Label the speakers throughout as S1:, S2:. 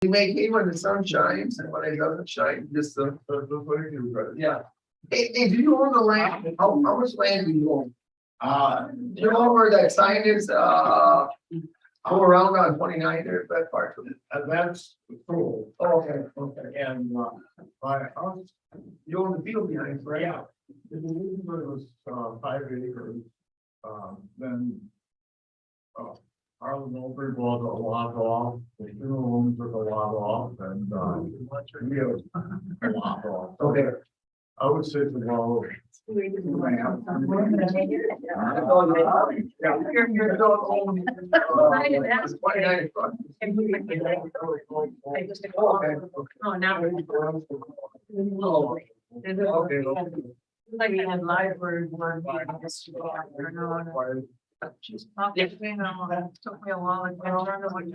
S1: We maintain when the sun shines and when it doesn't shine, just yeah. Hey, do you own the land? How much land do you own? Do you know where that sign is, go around on 29 there, that part of it?
S2: That's cool.
S1: Oh, okay.
S2: And, my house,
S1: You own the field behind, it, right?
S2: yeah, if the neighborhood was, 5 acres, then. Harlan Oldbury bought a lot off, the funeral home took a lot off, and, we have a lot off.
S1: Okay.
S2: I would say the wall.
S3: Oh, now. Like in library one. Took me a while. I don't know what you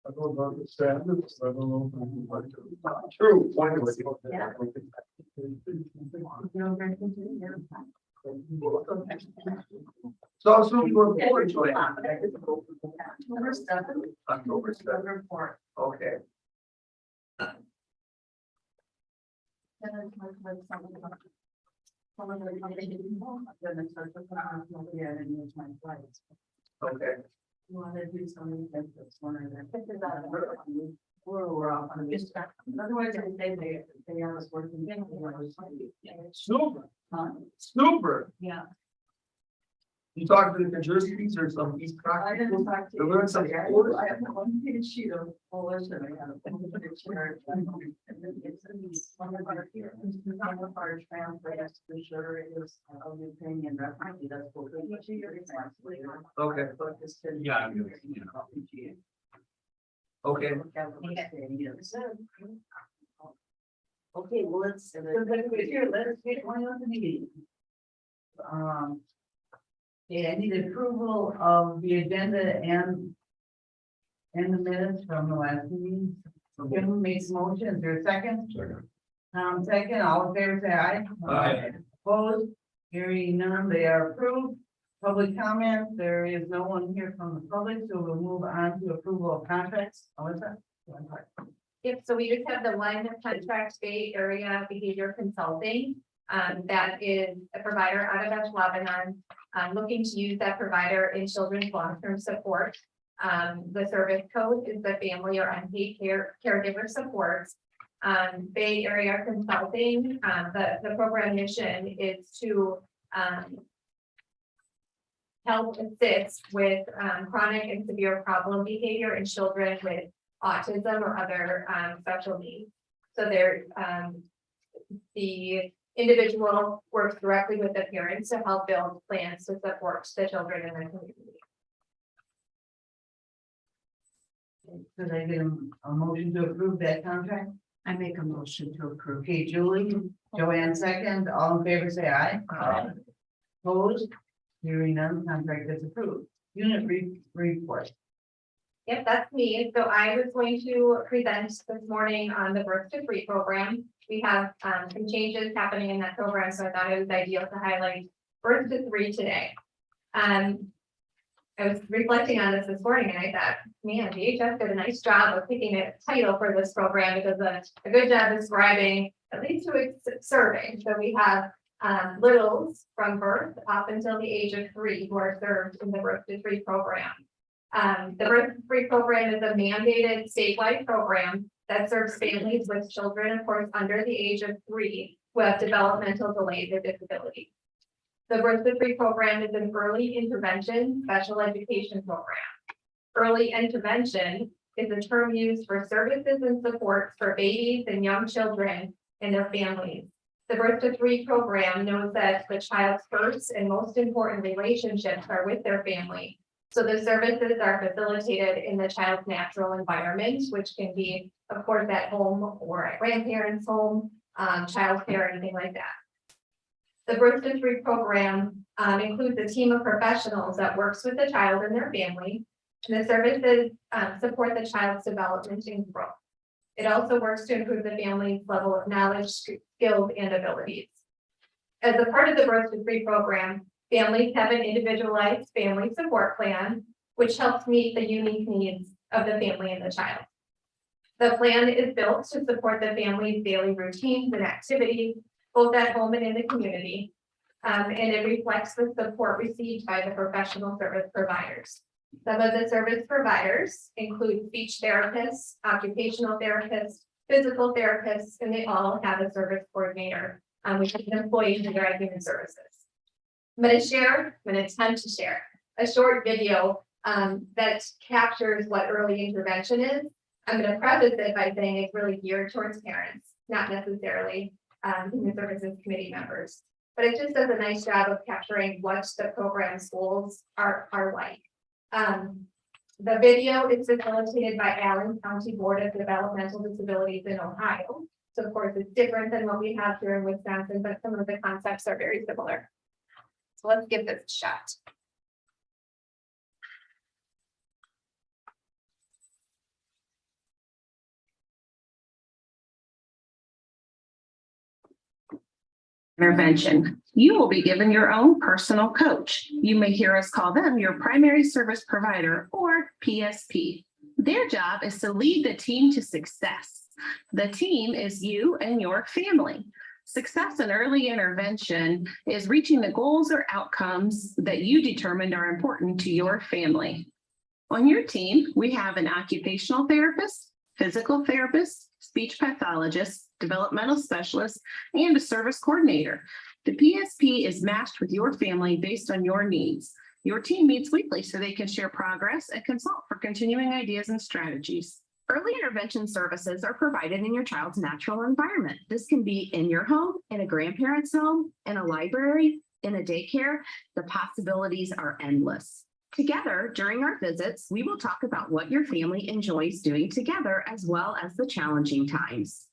S2: I don't know about the standards, I don't know if we like to.
S1: True. So soon you were born, Joanne? October 7th. Okay. Okay.
S3: You want to do something that's one of them. We're off on this. Otherwise, they are working.
S1: Super, super.
S3: Yeah.
S1: You talked to the Jersey's or some East
S3: I
S1: Crockett?
S3: didn't talk to.
S1: To learn some
S3: I
S1: sports?
S3: have one page sheet of Polish and I have a page chart. And then it's one of our here. Some of our translators for sure is of Ukrainian referee. That's what we translate.
S1: Okay.
S2: Yeah.
S1: Okay.
S3: Okay, well, let's, here, let us get one on the meeting. Yeah, I need approval of the agenda and the minutes from the last meeting. Jim makes motion, is there a second? Second, all in favor, say aye.
S1: Aye.
S3: Opposed, hearing none, they are approved. Public comment, there is no one here from the public, so we'll move on to approval of contracts. Alyssa?
S4: Yep, so we just have the one contract Bay Area Behavior Consulting. That is a provider out of West Lebanon, looking to use that provider in children's long-term support. The service code is the family or unpaid caregiver supports. Bay Area Consulting, the program mission is to help assist with chronic and severe problem behavior in children with autism or other special needs. So there, the individual works directly with the parents to help build plans to support the children in the community.
S3: Could I get a motion to approve that contract? I make a motion to approve. Okay, Julie, Joanne second, all in favor, say aye.
S1: Aye.
S3: Opposed, hearing none, contract is approved. Unit report.
S4: Yep, that's me. So I was going to present this morning on the Birth to Free program. We have some changes happening in that program, so I thought it was ideal to highlight Birth to 3 today. I was reflecting on this morning and I thought, man, DHS did a nice job of picking a title for this program. It does a good job describing, at least who it's serving. So we have littles from birth up until the age of 3 who are served in the Birth to 3 program. The Birth to 3 program is a mandated statewide program that serves families with children, of course, under the age of 3 who have developmental delays or disabilities. The Birth to 3 program is an early intervention special education program. Early intervention is a term used for services and supports for babies and young children and their families. The Birth to 3 program knows that the child's first and most important relationships are with their family. So the services are facilitated in the child's natural environment, which can be, of course, at home or at grandparents' home, childcare, anything like that. The Birth to 3 program includes a team of professionals that works with the child and their family. And the services support the child's development and growth. It also works to improve the family's level of knowledge, skills, and abilities. As a part of the Birth to 3 program, Families have an individualized family support plan, which helps meet the unique needs of the family and the child. The plan is built to support the family's daily routines and activities, both at home and in the community. And it reflects the support received by the professional service providers. Some of the service providers include speech therapists, occupational therapists, physical therapists, and they all have a service coordinator, which is an employee in their human services. I'm going to attempt to share a short video that captures what early intervention is. I'm going to preface it by saying it's really geared towards parents, not necessarily human services committee members. But it just does a nice job of capturing what the program's goals are like. The video is facilitated by Allen County Board of Developmental Disabilities in Ohio. So of course, it's different than what we have here in Wisconsin, but some of the concepts are very similar. So let's give this a shot.
S5: Intervention. You will be given your own personal coach. You may hear us call them your primary service provider or PSP. Their job is to lead the team to success. The team is you and your family. Success in early intervention is reaching the goals or outcomes that you determined are important to your family. On your team, we have an occupational therapist, physical therapist, speech pathologist, developmental specialist, and a service coordinator. The PSP is matched with your family based on your needs. Your team meets weekly so they can share progress and consult for continuing ideas and strategies. Early intervention services are provided in your child's natural environment. This can be in your home, in a grandparent's home, in a library, in a daycare. The possibilities are endless. Together, during our visits, we will talk about what your family enjoys doing together, as well as the challenging times.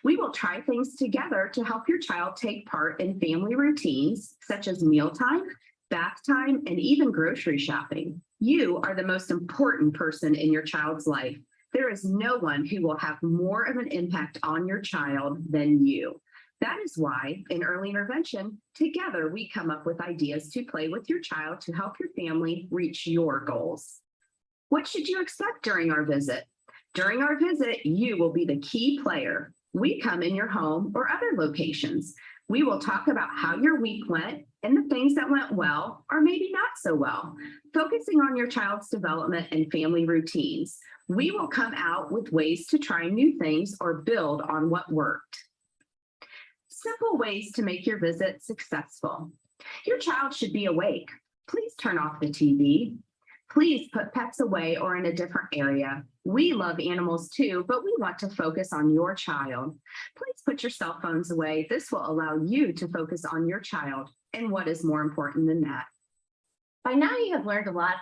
S5: We will try things together to help your child take part in family routines, such as mealtime, bath time, and even grocery shopping. You are the most important person in your child's life. There is no one who will have more of an impact on your child than you. That is why in early intervention, together we come up with ideas to play with your child to help your family reach your goals. What should you expect during our visit? During our visit, you will be the key player. We come in your home or other locations. We will talk about how your week went and the things that went well or maybe not so well, focusing on your child's development and family routines. We will come out with ways to try new things or build on what worked. Simple ways to make your visit successful. Your child should be awake. Please turn off the TV. Please put pets away or in a different area. We love animals too, but we want to focus on your child. Please put your cell phones away. This will allow you to focus on your child and what is more important than that. By now you have learned a lot.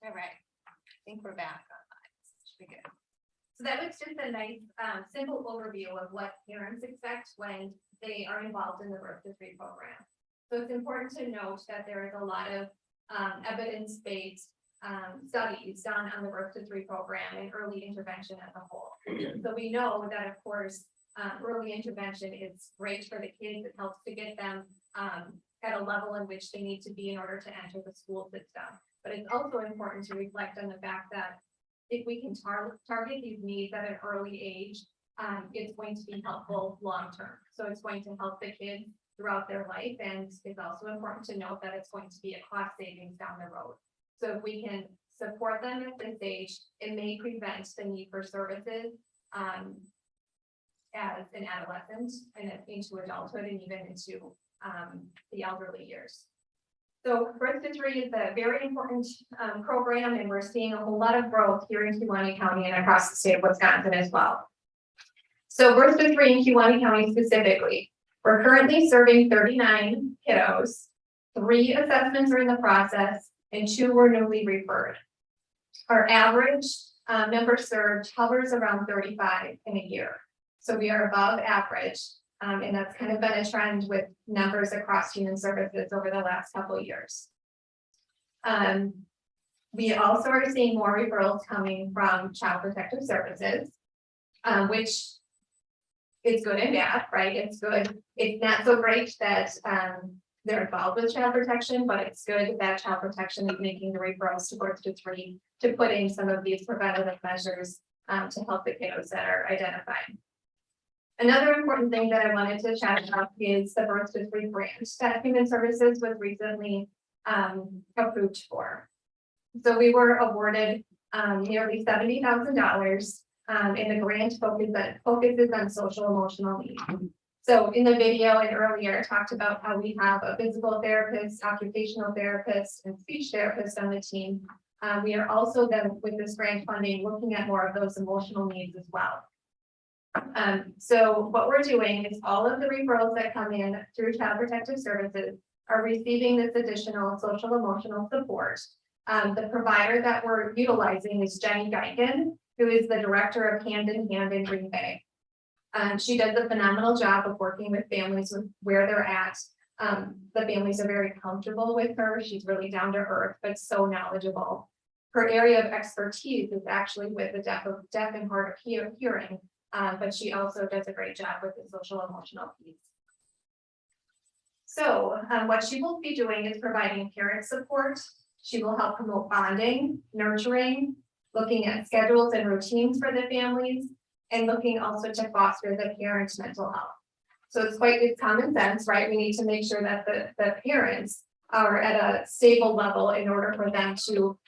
S4: All right, I think we're back online. Should be good. So that was just a nice, simple overview of what parents expect when they are involved in the Birth to Three program. So it's important to note that there is a lot of evidence-based studies done on the Birth to Three program and early intervention as a whole. So we know that, of course, early intervention is great for the kids. It helps to get them at a level in which they need to be in order to enter the school system. But it's also important to reflect on the fact that if we can target these needs at an early age, it's going to be helpful long-term. So it's going to help the kids throughout their life. And it's also important to note that it's going to be a cost savings down the road. So if we can support them at this age, it may prevent the need for services as an adolescent and into adulthood and even into the elderly years. So Birth to Three is a very important program, and we're seeing a whole lot of growth here in Kewaunee County and across the state of Wisconsin as well. So Birth to Three in Kewaunee County specifically, we're currently serving 39 kiddos. 3 assessments are in the process and 2 were newly referred. Our average number served hovers around 35 in a year. So we are above average. And that's kind of been a trend with numbers across human services over the last couple of years. We also are seeing more referrals coming from Child Protective Services, which is good and bad, right? It's good. It's not so great that they're involved with child protection, but it's good that child protection is making the referrals to birth to 3 to put in some of these preventative measures to help the kiddos that are identified. Another important thing that I wanted to chat about is the birth to 3 grant that Human Services was recently approved for. So we were awarded nearly $70,000 in the grant focuses on social emotional needs. So in the video and earlier, I talked about how we have a physical therapist, occupational therapist, and speech therapist on the team. We are also then with this grant funding, looking at more of those emotional needs as well. So what we're doing is all of the referrals that come in through Child Protective Services are receiving this additional social emotional support. The provider that we're utilizing is Jenny Geigen, who is the director of Hand in Hand in Green Bay. She does a phenomenal job of working with families with where they're at. The families are very comfortable with her. She's really down to earth, but so knowledgeable. Her area of expertise is actually with the deaf and hard of hearing, but she also does a great job with the social emotional piece. So what she will be doing is providing parent support. She will help promote bonding, nurturing, looking at schedules and routines for the families, and looking also to foster the parent's mental health. So it's common sense, right? We need to make sure that the parents are at a stable level in order for them to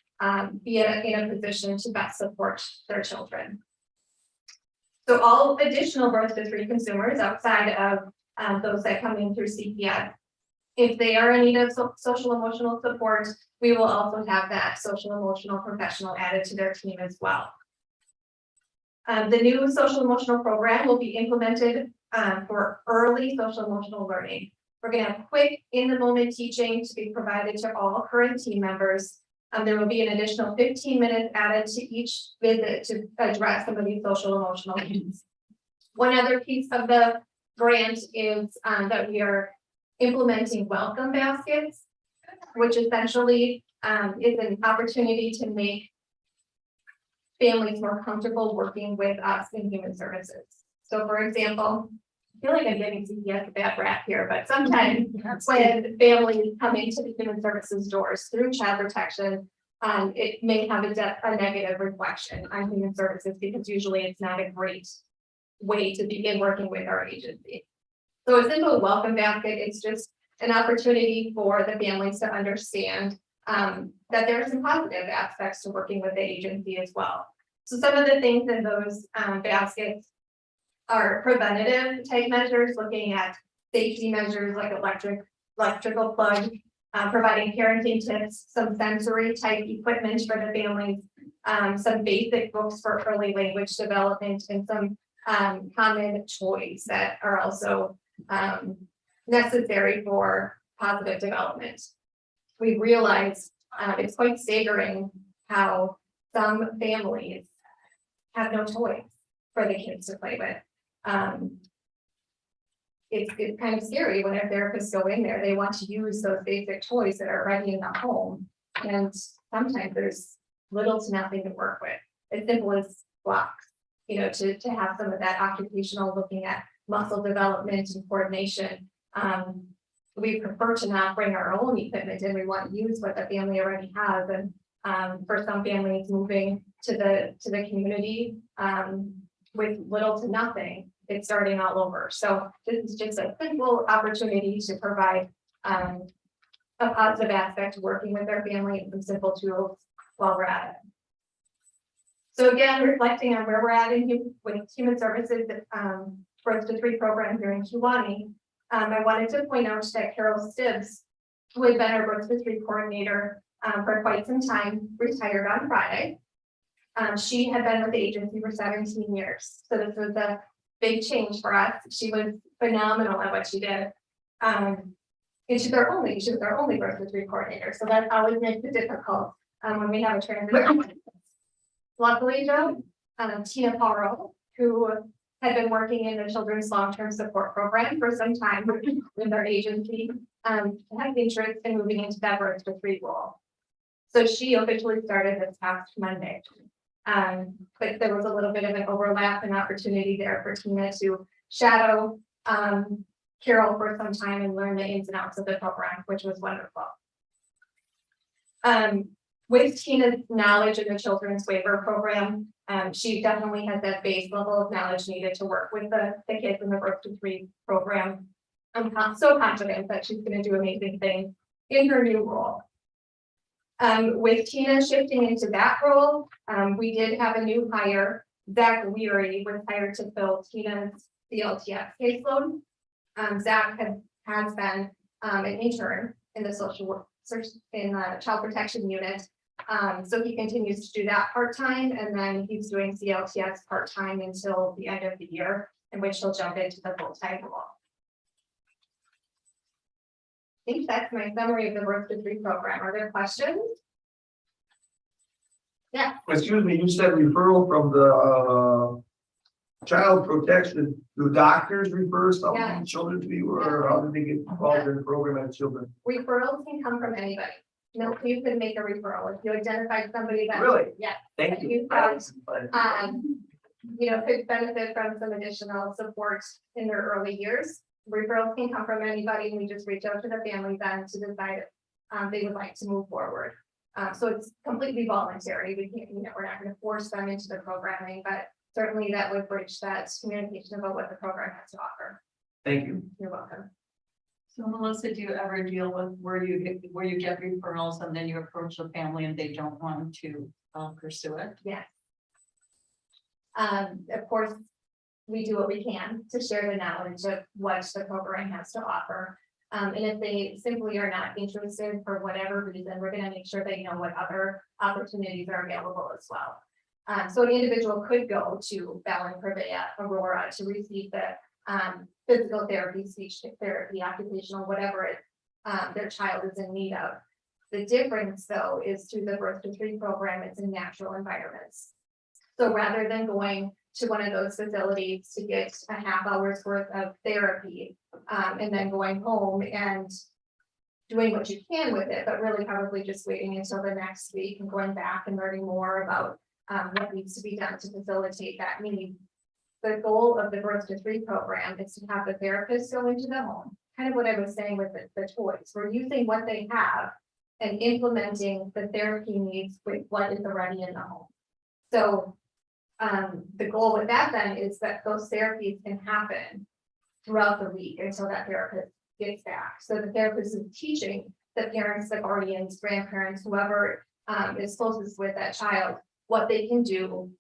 S4: be in a position to best support their children. So all additional birth to 3 consumers outside of those that come in through CPS, if they are in need of social emotional support, we will also have that social emotional professional added to their team as well. The new social emotional program will be implemented for early social emotional learning. We're going to have quick in the moment teaching to be provided to all current team members. There will be an additional 15 minutes added to each visit to address some of these social emotional needs. One other piece of the grant is that we are implementing welcome baskets, which essentially is an opportunity to make families more comfortable working with us in Human Services. So for example, I feel like I'm giving CPS a bad rap here, but sometimes when families come into the Human Services doors through child protection, it may have a negative reflection on Human Services because usually it's not a great way to begin working with our agency. So a simple welcome basket, it's just an opportunity for the families to understand that there are some positive aspects to working with the agency as well. So some of the things in those baskets are preventative type measures, looking at safety measures like electrical plug, providing parenting tips, some sensory type equipment for the families, some basic books for early language development, and some common toys that are also necessary for positive development. We realized it's quite staggering how some families have no toys for the kids to play with. It's kind of scary when our therapists go in there, they want to use those basic toys that are already in the home. And sometimes there's little to nothing to work with, as simple as blocks, to have some of that occupational looking at muscle development and coordination. We prefer to not bring our own equipment and we want to use what the family already has. And for some families moving to the community with little to nothing, it's starting all over. So this is just a simple opportunity to provide a positive aspect to working with their family and some simple tools while we're at it. So again, reflecting on where we're at with Human Services Birth to 3 program here in Kewaunee, I wanted to point out that Carol Stibbs, who had been our Birth to 3 coordinator for quite some time, retired on Friday. She had been with the agency for 17 years. So this was a big change for us. She was phenomenal at what she did. And she was our only Birth to 3 coordinator. So that always makes it difficult when we have a transition. Luckily, though, Tina Paro, who had been working in the Children's Long-Term Support Program for some time with our agency, had interest in moving into that Birth to 3 role. So she officially started this past Monday. But there was a little bit of an overlap and opportunity there for Tina to shadow, Carol for some time and learn the ins and outs of the program, which was wonderful. With Tina's knowledge in the children's waiver program, she definitely has that base level of knowledge needed to work with the kids in the Birth to Three program. I'm so confident that she's going to do amazing things in her new role. With Tina shifting into that role, we did have a new hire. Zach Weary was hired to fill Tina's CLTS caseload. Zach has been an intern in the social work in the child protection unit. So he continues to do that part-time, and then he's doing CLTS part-time until the end of the year, in which he'll jump into the full-time role. I think that's my summary of the Birth to Three program. Are there questions? Yeah.
S1: Excuse me, you said referral from the child protection. Do doctors refer some
S4: Yeah.
S1: children to you, or how do they get involved in the program as children?
S4: Referrals can come from anybody. No, you can make a referral if you identify somebody that.
S1: Really?
S4: Yeah.
S1: Thank you.
S4: Could benefit from some additional support in their early years. Referrals can come from anybody, and we just reach out to the family then to decide if they would like to move forward. So it's completely voluntary. We can't, we're not going to force them into the programming, but certainly that would bridge that communication about what the program has to offer.
S1: Thank you.
S4: You're welcome.
S3: So Melissa, do you ever deal with where you get referrals and then you approach the family and they don't want to pursue it?
S4: Yes. Of course, we do what we can to share the knowledge of what the program has to offer. And if they simply are not interested for whatever reason, we're going to make sure they know what other opportunities are available as well. So an individual could go to Bell and Prevea, Aurora to receive the physical therapy, speech therapy, occupational, whatever their child is in need of. The difference, though, is through the Birth to Three program, it's in natural environments. So rather than going to one of those facilities to get a half hour's worth of therapy, and then going home and doing what you can with it, but really probably just waiting until the next week and going back and learning more about what needs to be done to facilitate that need. The goal of the Birth to Three program is to have the therapist go into the home, kind of what I was saying with the toys. We're using what they have and implementing the therapy needs with what is already in the home. So the goal with that then is that those therapies can happen throughout the week until that therapist gets back. So the therapist is teaching the parents, the guardians, grandparents, whoever is closest with that child, what they can do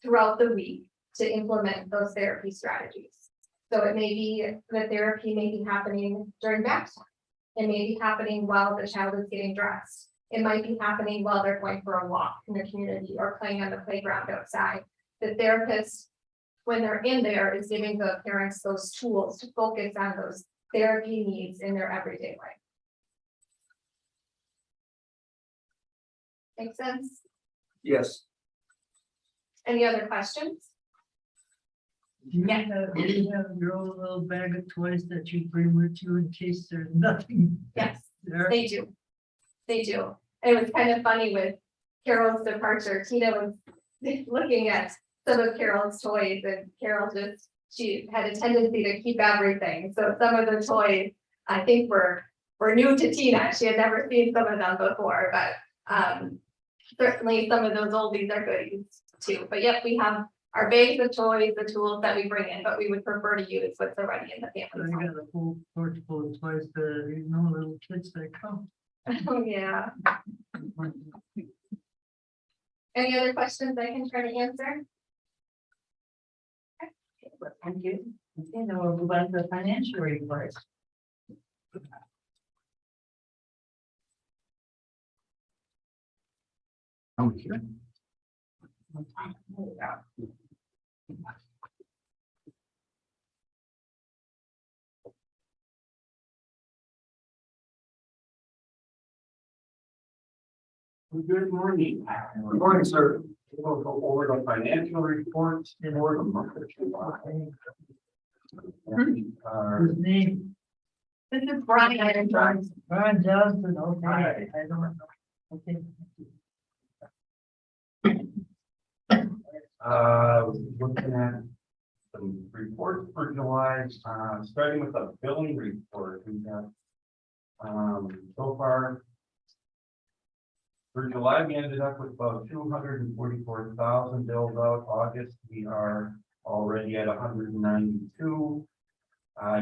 S4: throughout the week to implement those therapy strategies. So it may be the therapy may be happening during bath time. It may be happening while the child is getting dressed. It might be happening while they're going for a walk in the community or playing on the playground outside. The therapist, when they're in there, is giving the parents those tools to focus on those therapy needs in their everyday life. Make sense?
S1: Yes.
S4: Any other questions?
S6: You have your own little bag of toys that you bring with you in case there's nothing
S4: Yes,
S6: there.
S4: they do. They do. It was kind of funny with Carol's departure. Tina was looking at some of Carol's toys, and Carol she had a tendency to keep everything. So some of the toys, I think were new to Tina. She had never seen some of them before, but certainly some of those oldies are goodies too. But yep, we have our bags of toys, the tools that we bring in, but we would prefer to use what's already in the
S6: I
S4: family.
S6: got a whole porch full of toys that, little kids that come.
S4: Oh, yeah. Any other questions I can try to answer?
S3: Thank you. Okay, now we'll move on to the financial report.
S1: I'm here.
S2: Good morning.
S1: Good morning, sir.
S2: We'll go over the financial reports for the month of July.
S6: His name,
S4: This is Brian.
S6: Brian Johnson, okay,
S2: Hi.
S6: I don't know. Okay.
S2: Looking at some reports for July, starting with the billing report, we got, so far for July, we ended up with about 244,000 bills out. August, we are already at 192.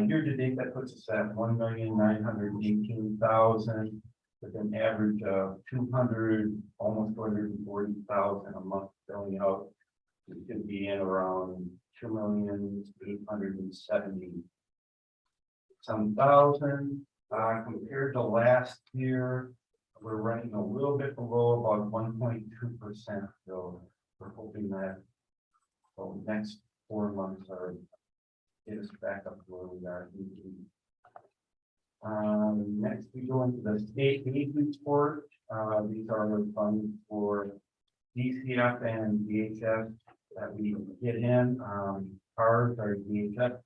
S2: Year to date, that puts us at 1,918,000 with an average of 200, almost 240,000 a month billing out. We could be in around 2,870 some thousand. Compared to last year, we're running a little bit below about 1.2%. So we're hoping that the next 4 months are get us back up to where we are. Next, we go into the state aid report. These are the funds for DCF and DHS that we get in. Cars are DHS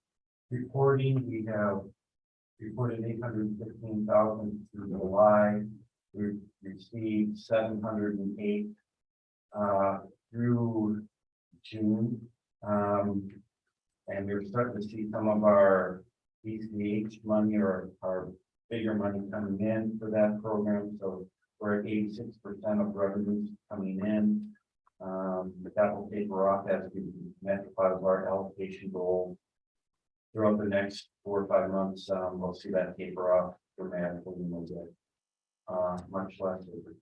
S2: reporting. We have reported 815,000 through July. We've received 708 through June. And we're starting to see some of our ECH money or our bigger money coming in for that program. So we're at 86% of revenues coming in. But that will taper off as we met part of our allocation goal. Throughout the next 4 or 5 months, we'll see that taper off dramatically. We'll get much less as the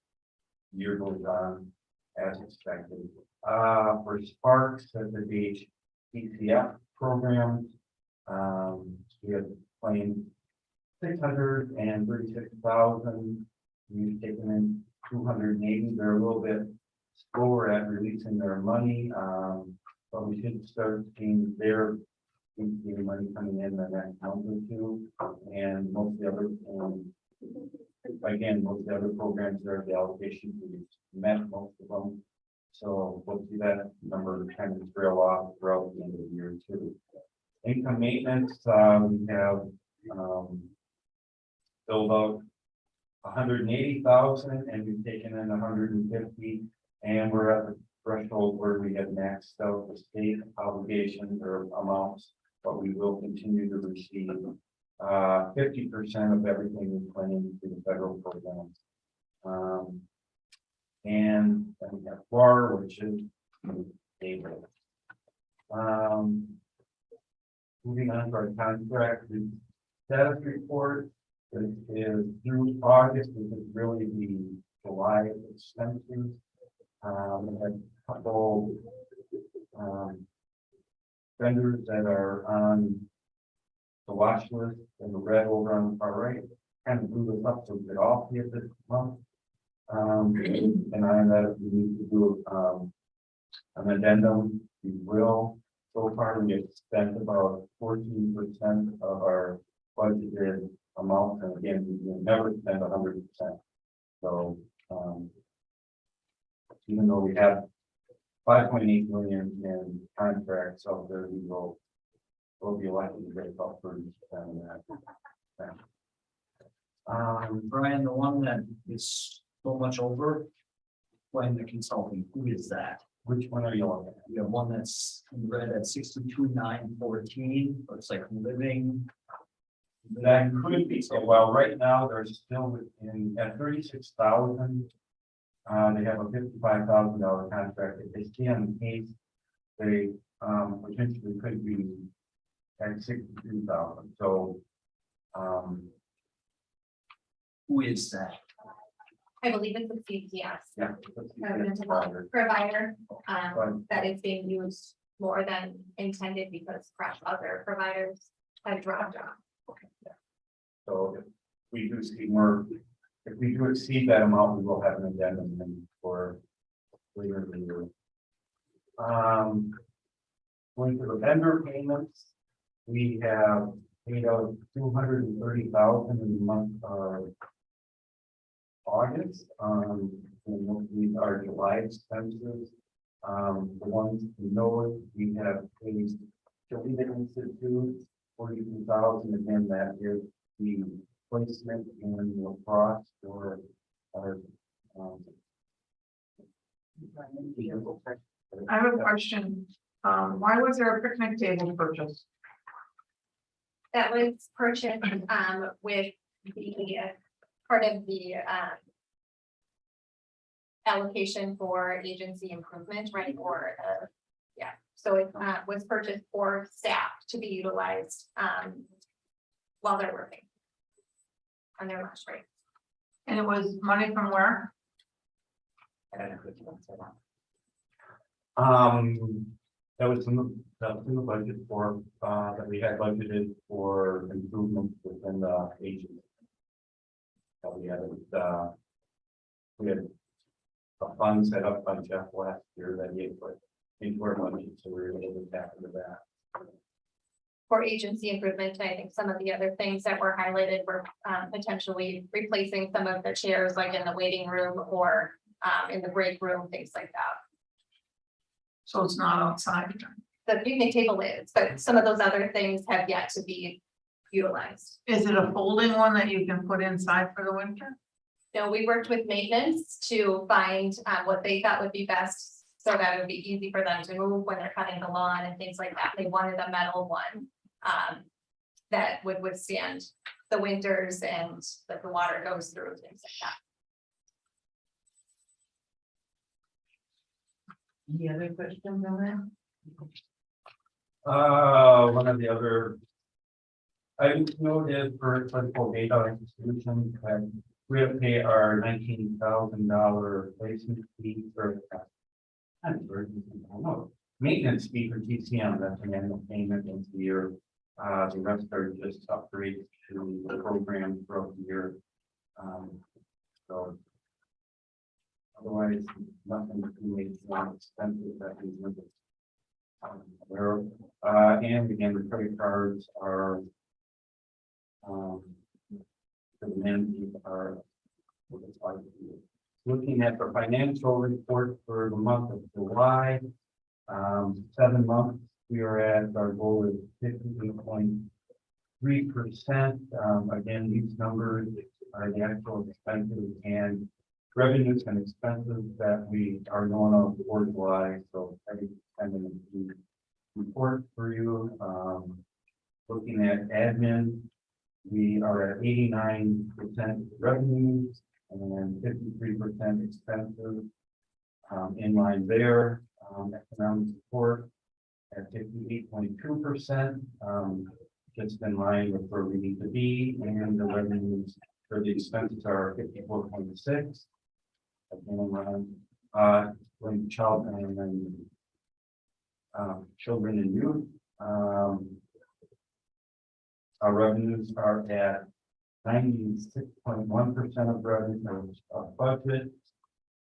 S2: year goes on as expected. For Sparks at the DCF program, we have claimed 636,000. We've taken in 280. They're a little bit slower at releasing their money, but we should start seeing their money coming in the next month or two. And most of the other, again, most of the other programs are the allocation. We've met most of them. So we'll see that number kind of trail off throughout the end of the year too. Income maintenance, we have filled out 180,000 and we've taken in 150, and we're at the threshold where we have maxed out the state obligations or amounts, but we will continue to receive 50% of everything we claim through the federal programs. And then we have FAR, which is stable. Moving on to our contract status report. This is through August. This is really the July expenses. We have a couple vendors that are on the watch list and the red over on the far right. Kind of move us up so we could all see it this month. And I know that if we need to do an addendum, we will. So far, we have spent about 14% of our budgeted amount, and again, we will never spend 100%. So even though we have 5.8 million in contracts out there, we'll be likely to get about 30% of that.
S6: Brian, the one that is so much over, when the consulting, who is that?
S2: Which one are you looking at?
S6: You have one that's in red at 62,914, looks like living.
S2: That could be, so well, right now, they're still within at 36,000. They have a $55,000 contract. If they stay on the case, they potentially could be at 62,000. So
S6: Who is that?
S4: I believe it's a CPS.
S2: yeah,
S4: Mental health provider, that is being used more than intended because perhaps other providers have dropped off.
S2: so if we do see more, if we do exceed that amount, we will have an addendum then for later in the year. Going to the vendor payments, we have paid out 230,000 in the month of August. And these are July expenses. The ones we know we have paid Toledo Institute 42,000. Again, that is the placement in lacrosse for our
S3: I have a question. Why was there a picnic table purchase?
S4: That was purchased, with the, part of the, allocation for agency improvement, right, or, yeah, so it, was purchased for staff to be utilized, while they're working on their lunch break.
S3: And it was money from where?
S2: That was that was in the budget for, that we had budgeted for improvements within the agency. So we had a fund set up by Jeff last year that he had put into our budget, so we were able to tap into that.
S4: For agency improvement, I think some of the other things that were highlighted were, potentially replacing some of the chairs, like in the waiting room or, in the break room, things like that.
S3: So it's not outside.
S4: The picnic table is, but some of those other things have yet to be utilized.
S3: Is it a folding one that you can put inside for the winter?
S4: No, we worked with maintenance to find what they thought would be best, so that it would be easy for them to move when they're cutting the lawn and things like that. They wanted a metal one that would withstand the winters and that the water goes through, things like that.
S3: Any other questions on that?
S2: One of the other items noted for clinical data solutions, that we have to pay our $19,000 placement fee for maintenance fee for TCM. That's an annual payment once a year. The rest are just upgrades to the program throughout the year. So otherwise, nothing too major expensive that we would. And again, the credit cards are. The men are. Looking at the financial report for the month of July. 7 months, we are at our goal is 50.3%. Again, these numbers are the actual expenses and revenues and expenses that we are going on for July. So every kind of report for you. Looking at admin, we are at 89% revenues and 53% expenses. In line there, economic support at 58.2%, just in line with where we need to be, and the revenues for the expenses are 54.6. Again, when child and children and youth, our revenues are at 96.1% of revenue of budget.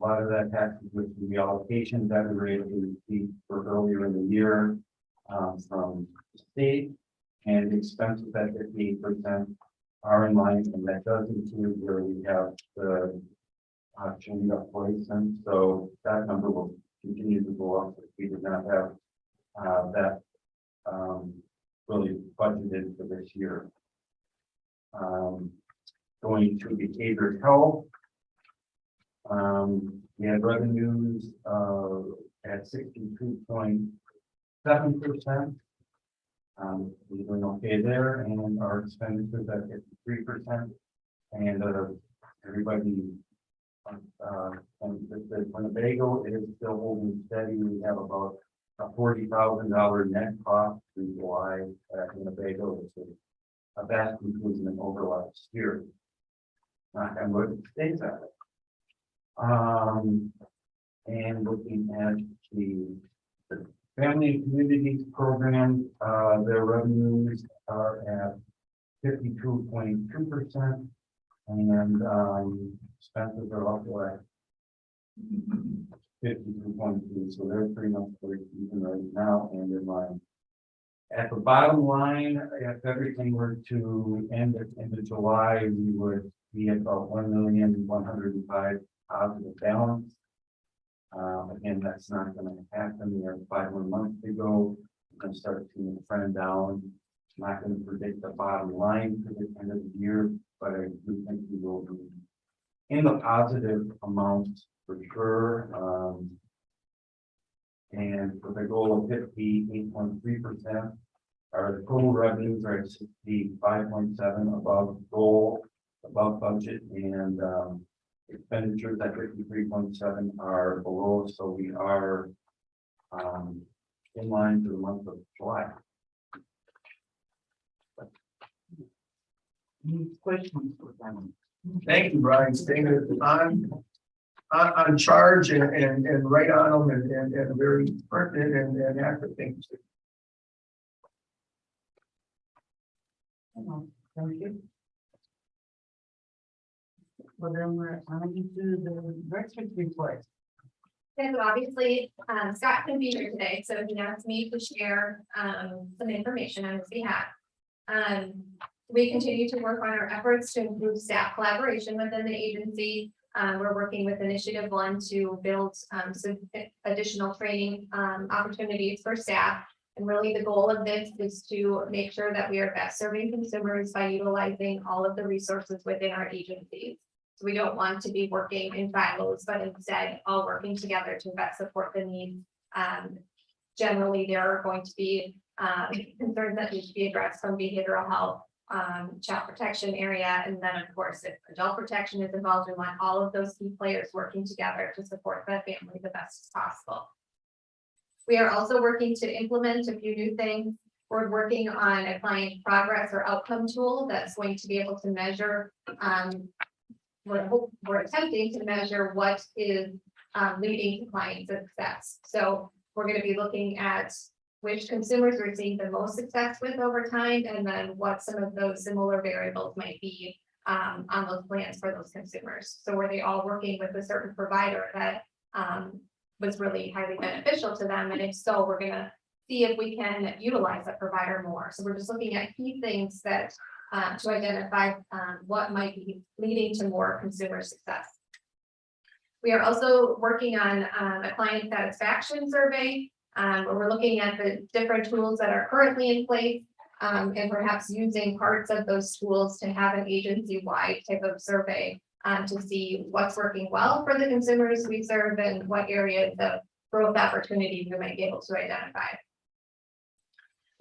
S2: A lot of that has to do with the reallocation that we were able to receive for earlier in the year from the state, and the expenses at 58% are in line, and that does include where we have the change of license. So that number will continue to go up if we did not have that really budgeted for this year. Going to behavioral health. We had revenues at 62.7%. We're doing okay there, and our expenditures at 53%. And everybody the Winnebago is still holding steady. We have about a $40,000 net cost through July at Winnebago, which is a vast improvement over last year. Knock on wood, it stays at it. And looking at the family and communities program, their revenues are at 52.2%, and expenses are also at 52.2%. So they're pretty much even right now and in line. At the bottom line, if everything were to end at the end of July, we would be at about 1,105,000 positive balance. Again, that's not going to happen. We have 5 more months to go. We're going to start seeing the trend down. I'm not going to predict the bottom line for the end of the year, but I do think we will be in the positive amount for sure. And with a goal of 58.3%, our total revenues are at 65.7 above goal, above budget, and expenditures at 53.7 are below, so we are in line for the month of July.
S6: Any questions for them?
S1: Thank you, Brian, staying on charge and right on them and very pertinent and accurate things.
S6: Thank you. Well, then we're on to the breakfast report.
S4: And obviously, Scott couldn't be here today, so he asked me to share some information on his behalf. We continue to work on our efforts to improve staff collaboration within the agency. We're working with Initiative One to build some additional training opportunities for staff. And really the goal of this is to make sure that we are best serving consumers by utilizing all of the resources within our agencies. So we don't want to be working in silos, but instead all working together to best support the needs. Generally, there are going to be concerns that need to be addressed from behavioral health, child protection area, and then of course, if adult protection is involved, we want all of those key players working together to support the family the best as possible. We are also working to implement a few new things. We're working on a client progress or outcome tool that's going to be able to measure. We're attempting to measure what is leading to client success. So we're going to be looking at which consumers we're seeing the most success with over time, and then what some of those similar variables might be on those plans for those consumers. So were they all working with a certain provider that was really highly beneficial to them? And if so, we're going to see if we can utilize that provider more. So we're just looking at key things that to identify what might be leading to more consumer success. We are also working on a client satisfaction survey where we're looking at the different tools that are currently in place and perhaps using parts of those tools to have an agency-wide type of survey to see what's working well for the consumers we serve and what areas of growth opportunities we might be able to identify.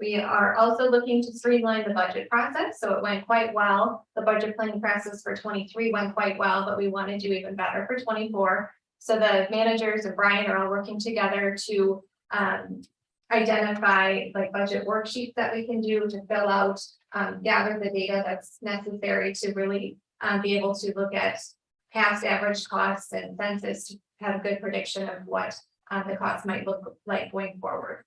S4: We are also looking to streamline the budget process, so it went quite well. The budget planning process for 23 went quite well, but we want to do even better for 24. So the managers and Brian are all working together to identify like budget worksheets that we can do to fill out, gather the data that's necessary to really be able to look at past average costs and census to have a good prediction of what the costs might look like going forward.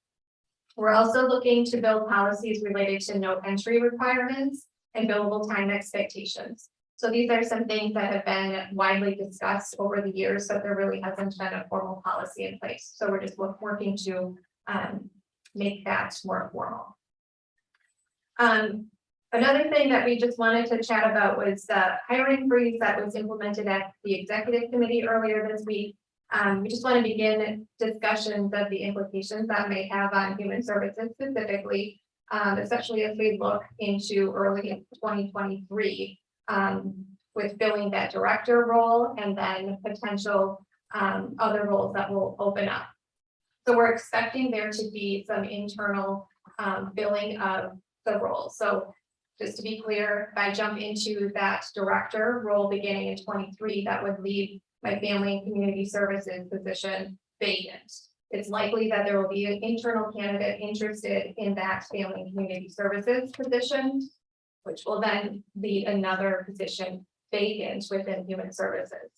S4: We're also looking to build policies related to no entry requirements and billable time expectations. So these are some things that have been widely discussed over the years, but there really hasn't been a formal policy in place. So we're just working to make that more formal. Another thing that we just wanted to chat about was the hiring freeze that was implemented at the executive committee earlier this week. We just want to begin discussions of the implications that may have on human services specifically, especially as we look into early 2023 with filling that director role and then potential other roles that will open up. So we're expecting there to be some internal filling of the role. So just to be clear, if I jump into that director role beginning in 23, that would leave my family and community services position vacant. It's likely that there will be an internal candidate interested in that family and community services position, which will then leave another position vacant within human services.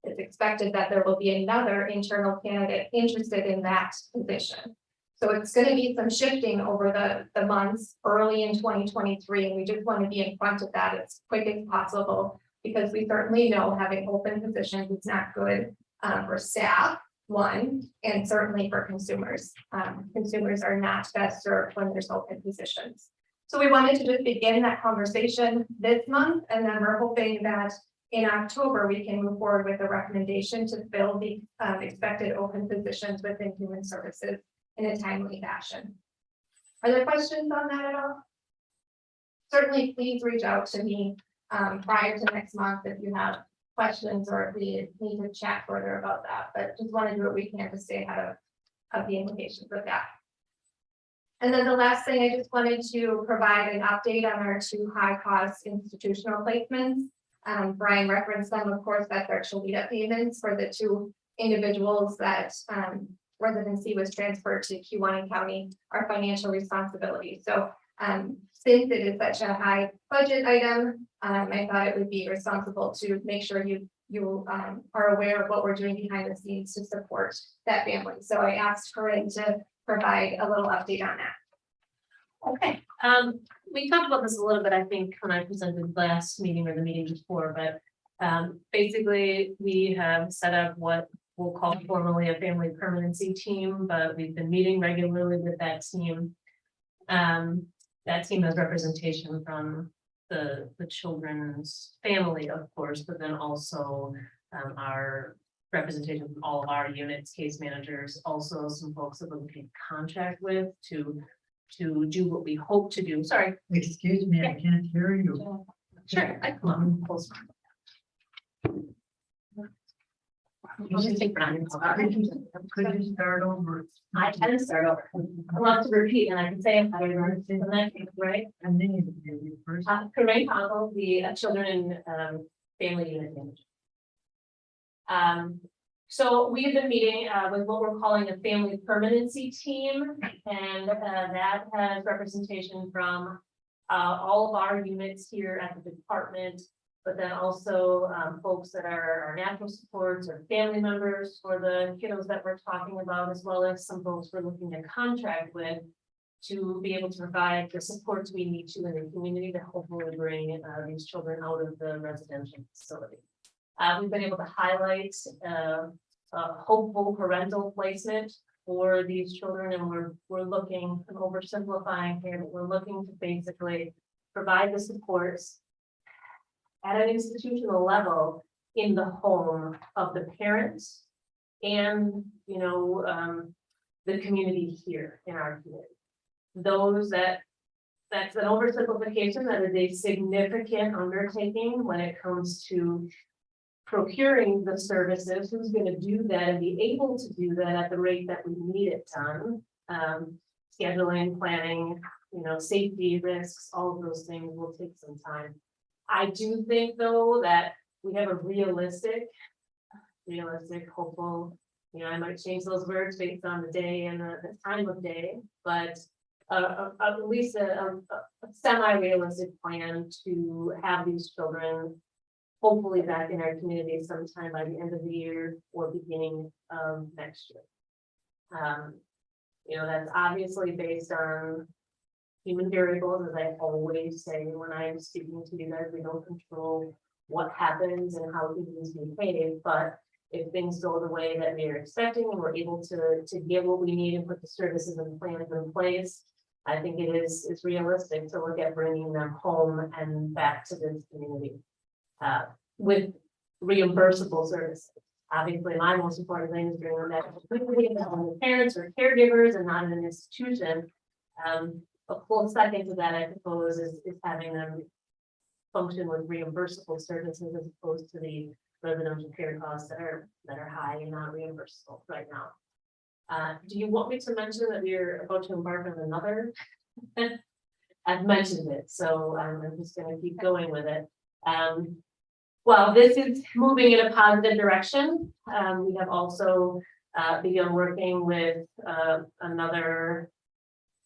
S4: It's expected that there will be another internal candidate interested in that position. So it's going to be some shifting over the months early in 2023, and we just want to be in front of that as quick as possible, because we certainly know having open positions is not good for staff, one, and certainly for consumers. Consumers are not best served when there's open positions. So we wanted to just begin that conversation this month, and then we're hoping that in October we can move forward with a recommendation to fill the expected open positions within human services in a timely fashion. Are there questions on that at all? Certainly, please reach out to me prior to next month if you have questions or if we need to chat further about that, but just want to do what we can to stay ahead of the implications of that. And then the last thing, I just wanted to provide an update on our 2 high-cost institutional placements. Brian referenced them, of course, that's our Cholita payments for the 2 individuals that residency was transferred to Kewaunee County, our financial responsibility. So since it is such a high budget item, I thought it would be responsible to make sure you are aware of what we're doing behind the scenes to support that family. So I asked Corinne to provide a little update on that.
S7: Okay, we talked about this a little bit, I think, when I presented last meeting or the meeting before, but basically, we have set up what we'll call formally a family permanency team, but we've been meeting regularly with that team. That team has representation from the children's family, of course, but then also our representation from all of our units, case managers, also some folks that we can contract with to do what we hope to do. Sorry.
S6: Excuse me, I can't hear you.
S7: Sure, I come on close. I'll just take Brian.
S6: Could you start over?
S7: I can start over. I love to repeat and I can say if I remember, right?
S6: And then you first.
S7: Corinne Congle, the children and family unit manager. So we have been meeting with what we're calling a family permanency team, and that has representation from all of our units here at the department, but then also folks that are our natural supports or family members for the kiddos that we're talking about, as well as some folks we're looking to contract with to be able to provide the supports we need to in the community to hopefully bring these children out of the residential facility. We've been able to highlight hopeful parental placement for these children, and we're looking, I'm oversimplifying here, but we're looking to basically provide the supports at an institutional level in the home of the parents and, you know, the community here in our community. That's an oversimplification. That is a significant undertaking when it comes to procuring the services. Who's going to do that and be able to do that at the rate that we need it done? Scheduling, planning, you know, safety risks, all of those things will take some time. I do think, though, that we have a realistic, hopeful, you know, I might change those words based on the day and the time of day, but at least a semi-realistic plan to have these children hopefully back in our community sometime by the end of the year or beginning of next year. You know, that's obviously based on human variables, as I always say when I'm speaking to you guys. We don't control what happens and how things behave, but if things go the way that we are expecting and we're able to give what we need and put the services and plans in place, I think it's realistic to look at bringing them home and back to this community with reimbursable services. Obviously, my most important thing is bringing them back to the parents or caregivers and not in an institution. A close second to that, I suppose, is having them function with reimbursable services as opposed to the residential care costs that are high and not reimbursable right now. Do you want me to mention that we're about to embark on another? I've mentioned it, so I'm just going to keep going with it. Well, this is moving in a positive direction. We have also begun working with another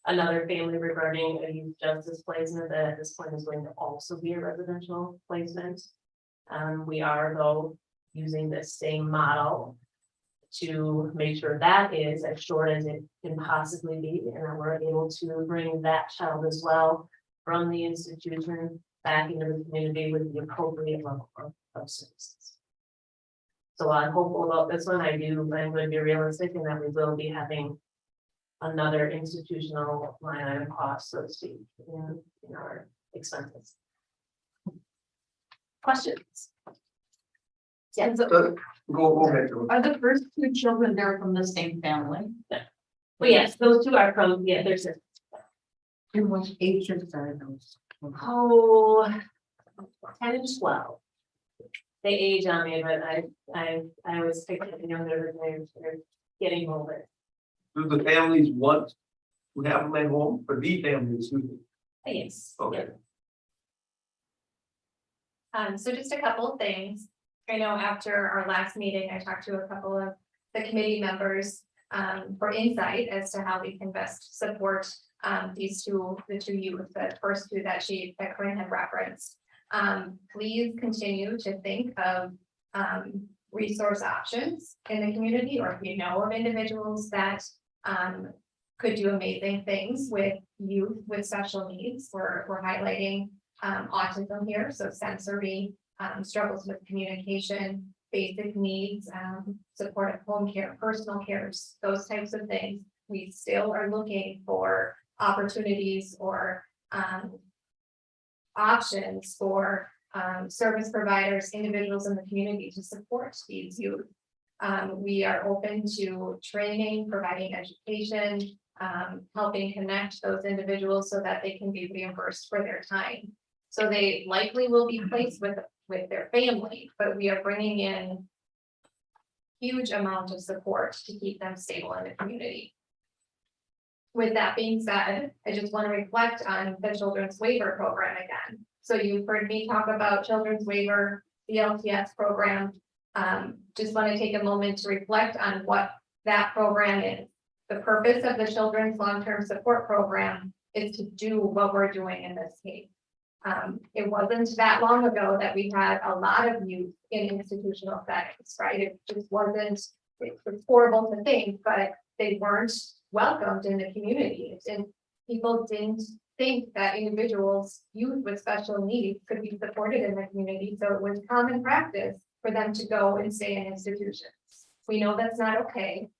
S7: family regarding a youth justice placement that at this point is going to also be a residential placement. We are, though, using this same model to make sure that is as short as it can possibly be, and that we're able to bring that child as well from the institution back into the community with the appropriate level of services. So I'm hopeful about this one. I'm going to be realistic in that we will be having another institutional line item cost, so to speak, in our expenses. Questions? Yes.
S1: Go ahead.
S3: Are the first 2 children there from the same family?
S7: Well, yes, those 2 are from, yeah, there's a,
S3: And what ages are those?
S7: oh, 10 and 12. they age on me, but I always think that the younger they're getting older.
S1: Do the families want to have them at home, or the families who?
S7: Yes.
S1: Okay.
S4: So just a couple of things. I know after our last meeting, I talked to a couple of the committee members for insight as to how we can best support the two youth, the first two that Corinne had referenced. Please continue to think of resource options in the community, or if you know of individuals that could do amazing things with youth with special needs. We're highlighting autism here, so sensory struggles with communication, basic needs, supportive home care, personal cares, those types of things. We still are looking for opportunities or options for service providers, individuals in the community to support these youth. We are open to training, providing education, helping connect those individuals so that they can be reimbursed for their time. So they likely will be placed with their family, but we are bringing in huge amount of support to keep them stable in the community. With that being said, I just want to reflect on the Children's Waiver Program again. So you've heard me talk about Children's Waiver, the LTS program. Just want to take a moment to reflect on what that program is. The purpose of the Children's Long-Term Support Program is to do what we're doing in this case. It wasn't that long ago that we had a lot of youth in institutional settings, right? It just wasn't, it's horrible to think, but they weren't welcomed in the community. And people didn't think that individuals, youth with special needs, could be supported in the community. So it was common practice for them to go and stay in institutions. We know that's not okay.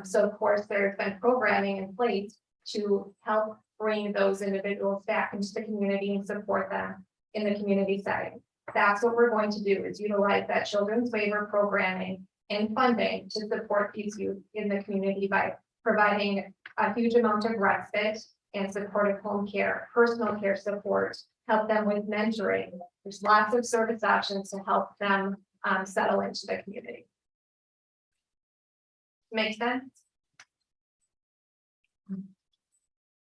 S4: So of course, there's been programming in place to help bring those individuals back into the community and support them in the community setting. That's what we're going to do, is utilize that children's waiver programming and funding to support these youth in the community by providing a huge amount of respite and supportive home care, personal care support, help them with mentoring. There's lots of service options to help them settle into the community. Make sense?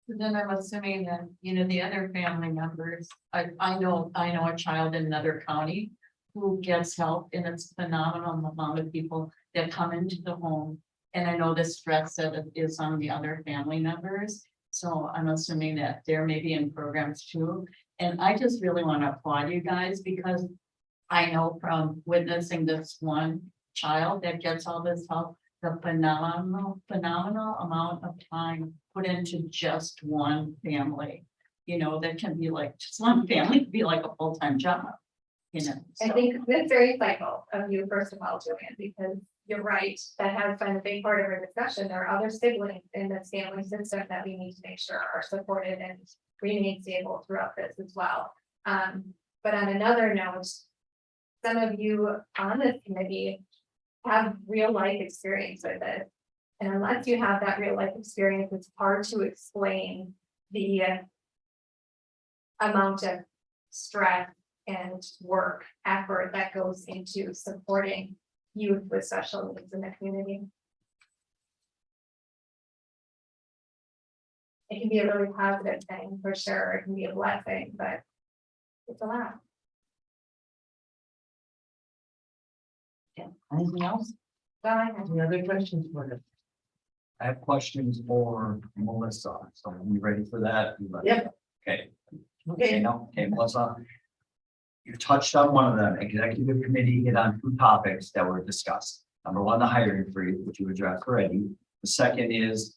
S3: Then I'm assuming that, you know, the other family members, I know a child in another county who gets help, and it's phenomenal the amount of people that come into the home. And I know the stress that it is on the other family members. So I'm assuming that they're maybe in programs too. And I just really want to applaud you guys, because I know from witnessing this one child that gets all this help, the phenomenal amount of time put into just one family. You know, that can be like, just one family can be like a full-time job, you know.
S4: I
S3: So,
S4: think that's very insightful of you, first of all, Joanne, because you're right, that has been a big part of our discussion. There are other siblings in this family system that we need to make sure are supported and remain stable throughout this as well. But on another note, some of you on this committee have real life experience with it. And unless you have that real life experience, it's hard to explain the amount of stress and work, effort that goes into supporting youth with special needs in the community. It can be a really positive thing for sure. It can be a blessing, but it's a lot.
S6: Anything else?
S4: Well, I have
S6: Any other questions for them?
S8: I have questions for Melissa, so are you ready for that?
S6: Yep.
S8: Okay,
S6: Okay,
S8: okay, Melissa. You touched on one of them, executive committee hit on 2 topics that were discussed. Number 1, the hiring freeze, which you addressed already. The second is,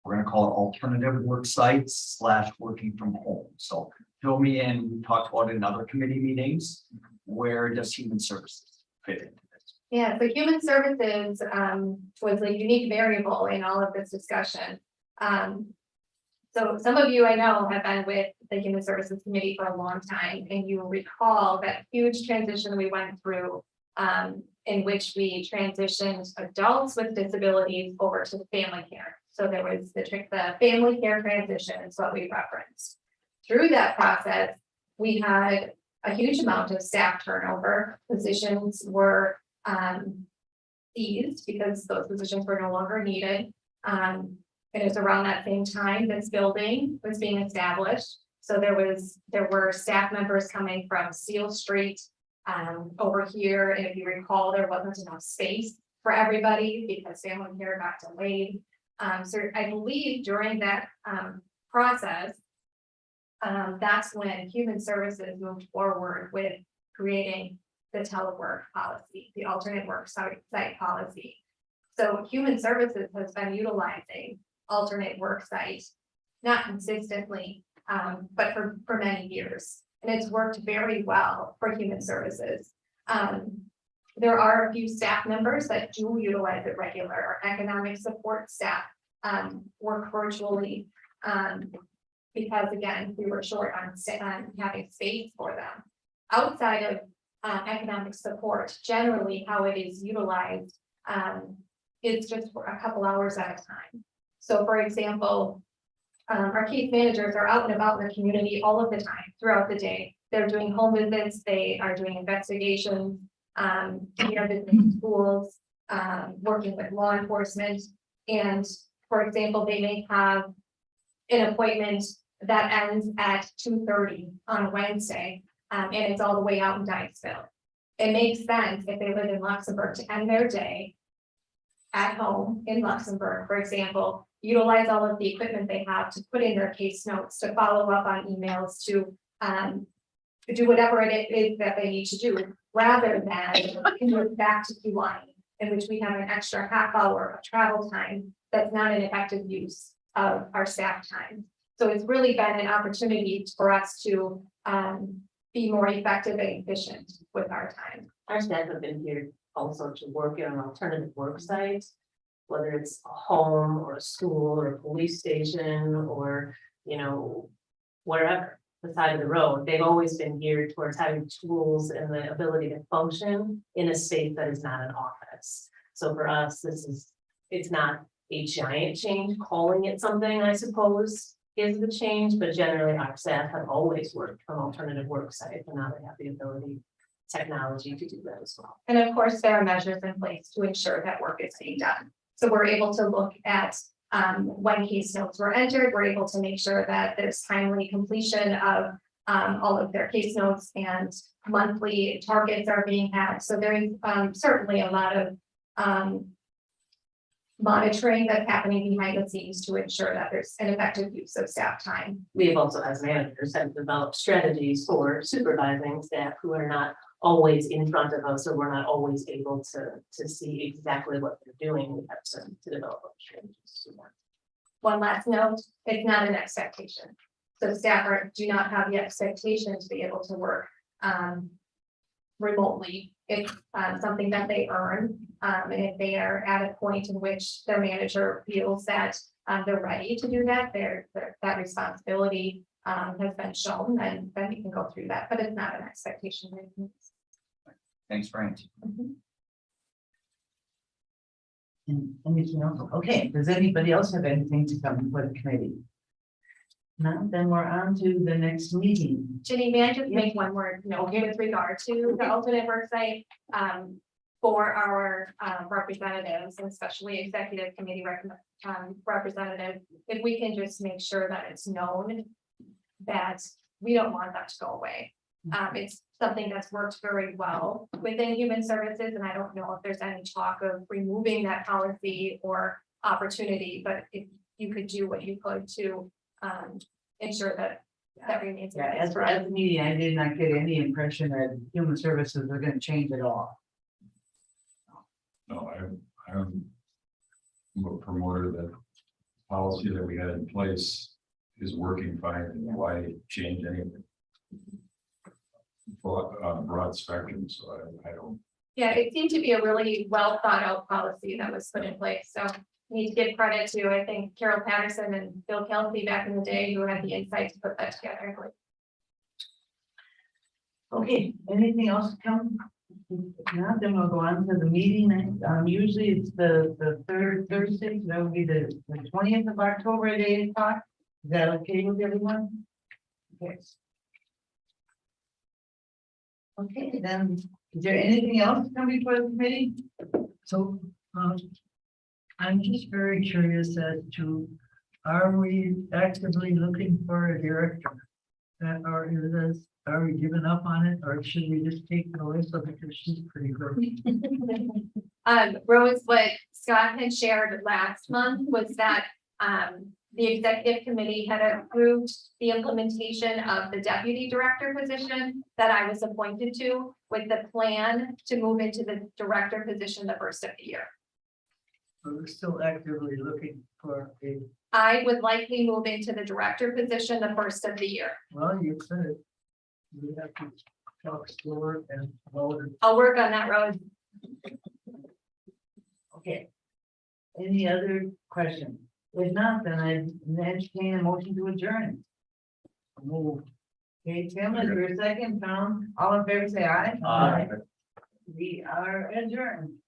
S8: we're gonna call it alternative work sites / working from home. So fill me in, we talked about it in other committee meetings. Where does human services fit into this?
S4: Yeah, so human services was a unique variable in all of this discussion. So some of you I know have been with the Human Services Committee for a long time, and you recall that huge transition we went through in which we transitioned adults with disabilities over to family care. So there was the family care transition is what we referenced. Through that process, we had a huge amount of staff turnover. Positions were eased because those positions were no longer needed. It was around that same time this building was being established. So there were staff members coming from Seal Street over here. And if you recall, there wasn't enough space for everybody because family care got delayed. So I believe during that process, that's when Human Services moved forward with creating the telework policy, the alternate work site policy. So Human Services has been utilizing alternate work site, not consistently, but for many years. And it's worked very well for Human Services. There are a few staff members that do utilize it regular. Our economic support staff work virtually because again, we were short on having space for them. Outside of economic support, generally how it is utilized is just for a couple hours at a time. So for example, our case managers are out and about in the community all of the time throughout the day. They're doing home visits, they are doing investigations, they are visiting schools, working with law enforcement. And for example, they may have an appointment that ends at 2:30 on Wednesday, and it's all the way out in Dykesville. It makes sense if they live in Luxembourg to end their day at home in Luxembourg, for example, utilize all of the equipment they have to put in their case notes, to follow up on emails, to do whatever it is that they need to do, rather than move back to Key Lime, in which we have an extra half hour of travel time that's not an effective use of our staff time. So it's really been an opportunity for us to be more effective and efficient with our time.
S7: Our staff have been here also to work in an alternative work site, whether it's a home or a school or a police station or, you know, wherever the side of the road. They've always been geared towards having tools and the ability to function in a space that is not an office. So for us, it's not a giant change. Calling it something, I suppose, is the change, but generally our staff have always worked from alternative work sites, and now they have the ability, technology to do that as well.
S4: And of course, there are measures in place to ensure that work is being done. So we're able to look at when case notes were entered, we're able to make sure that there's timely completion of all of their case notes, and monthly targets are being had. So there's certainly a lot of monitoring that's happening behind the scenes to ensure that there's an effective use of staff time.
S7: We have also, as managers, have developed strategies for supervising staff who are not always in front of us, or we're not always able to see exactly what they're doing. We have to develop those strategies.
S4: One last note, it's not an expectation. So staff do not have the expectation to be able to work remotely. It's something that they earn. And if they are at a point in which their manager feels that they're ready to do that, that responsibility has been shown, then we can go through that, but it's not an expectation.
S8: Thanks, Frank.
S6: And anything else? Okay, does anybody else have anything to come before the committee? No, then we're on to the next meeting.
S4: Jenny, may I just make one more note with regard to the alternate work site? For our representatives, and especially executive committee representatives, if we can just make sure that it's known that we don't want that to go away. It's something that's worked very well within Human Services, and I don't know if there's any talk of removing that policy or opportunity, but if you could do what you could to ensure that that remains.
S6: Yeah, as for the meeting, I did not get any impression that Human Services are gonna change at all.
S9: No, I'm a promoter that policy that we had in place is working fine, and why change anything? Broad spectrum, so I don't.
S4: Yeah, it seemed to be a really well thought out policy that was put in place, so need to give credit to, I think, Carol Patterson and Bill Kelsey back in the day who had the insight to put that together.
S6: Okay, anything else to come? If not, then we'll go on to the meeting. Usually it's the third Thursday, so that would be the 20th of October at 8 o'clock. Is that okay with everyone? Yes. Okay, then, is there anything else coming before the committee?
S10: So, I'm just very curious as to, are we actively looking for a director? Or is this, are we giving up on it, or should we just take Melissa because she's pretty good?
S4: Rose, what Scott had shared last month was that, the executive committee had approved the implementation of the deputy director position that I was appointed to, with the plan to move into the director position the first of the year.
S10: So we're still actively looking for a,
S4: I would likely move into the director position the first of the year.
S10: well, you could. We have to talk slower and louder.
S4: I'll work on that, Rose.
S6: Okay. Any other questions? If not, then I entertain a motion to adjourn.
S10: Move.
S6: Okay, Tim, is there a second? Tom, all in favor, say aye.
S8: Aye.
S6: We are adjourned.